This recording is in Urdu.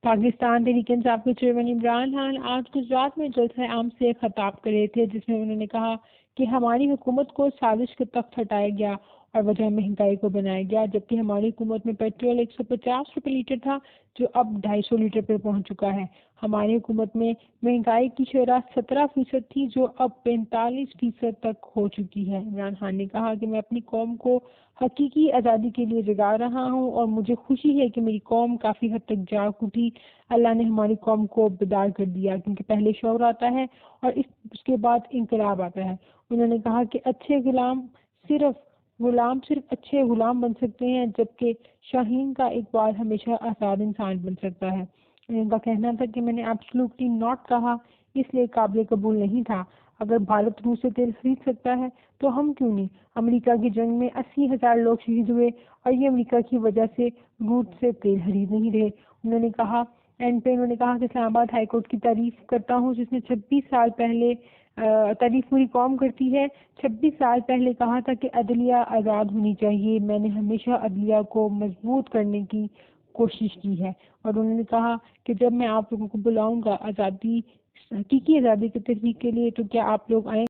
پاکستان تحریک انصاف کے چیئرمین عمران خان آج گجرات میں جلسہ عام سے خطاب کر رہے تھے، جس میں انہوں نے کہا کہ ہماری حکومت کو سازش کے تخت ہٹایا گیا اور وجہ مہنگائی کو بنایا گیا، جبکہ ہماری حکومت میں پیٹرول 150 روپے لیٹر تھا جو اب 250 لیٹر پر پہنچ چکا ہے۔ ہماری حکومت میں مہنگائی کی شرح 17% تھی جو اب 45% تک ہو چکی ہے۔ عمران خان نے کہا کہ میں اپنی قوم کو حقیقی آزادی کے لیے جگا رہا ہوں اور مجھے خوشی ہے کہ میری قوم کافی حد تک جاگ اٹھی۔ اللہ نے ہماری قوم کو بیدار کر دیا، کیونکہ پہلے شعور آتا ہے اور اس کے بعد انقلاب آتا ہے۔ انہوں نے کہا کہ اچھے غلام صرف اچھے غلام بن سکتے ہیں، جبکہ شاہین کا اقبال ہمیشہ آزاد انسان بن سکتا ہے۔ ان کا کہنا تھا کہ میں نے ایبسولوٹلی ناٹ کہا، اس لیے قابل قبول نہیں تھا۔ اگر بھارت روس سے تیل خرید سکتا ہے تو ہم کیوں نہیں؟ امریکہ کی جنگ میں 80,000 لوگ شہید ہوئے اور یہ امریکہ کی وجہ سے روس سے تیل خرید نہیں رہے۔ انہوں نے کہا کہ اسلام آباد ہائی کورٹ کی تعریف کرتا ہوں، جس نے 26 سال پہلے تعریف پوری قوم کرتی ہے، 26 سال پہلے کہا تھا کہ عدلیہ آزاد ہونی چاہیے۔ میں نے ہمیشہ عدلیہ کو مضبوط کرنے کی کوشش کی ہے، اور انہوں نے کہا کہ جب میں آپ لوگوں کو بلاؤں گا حقیقی آزادی کی تحریک کے لیے، تو کیا آپ لوگ آئیں؟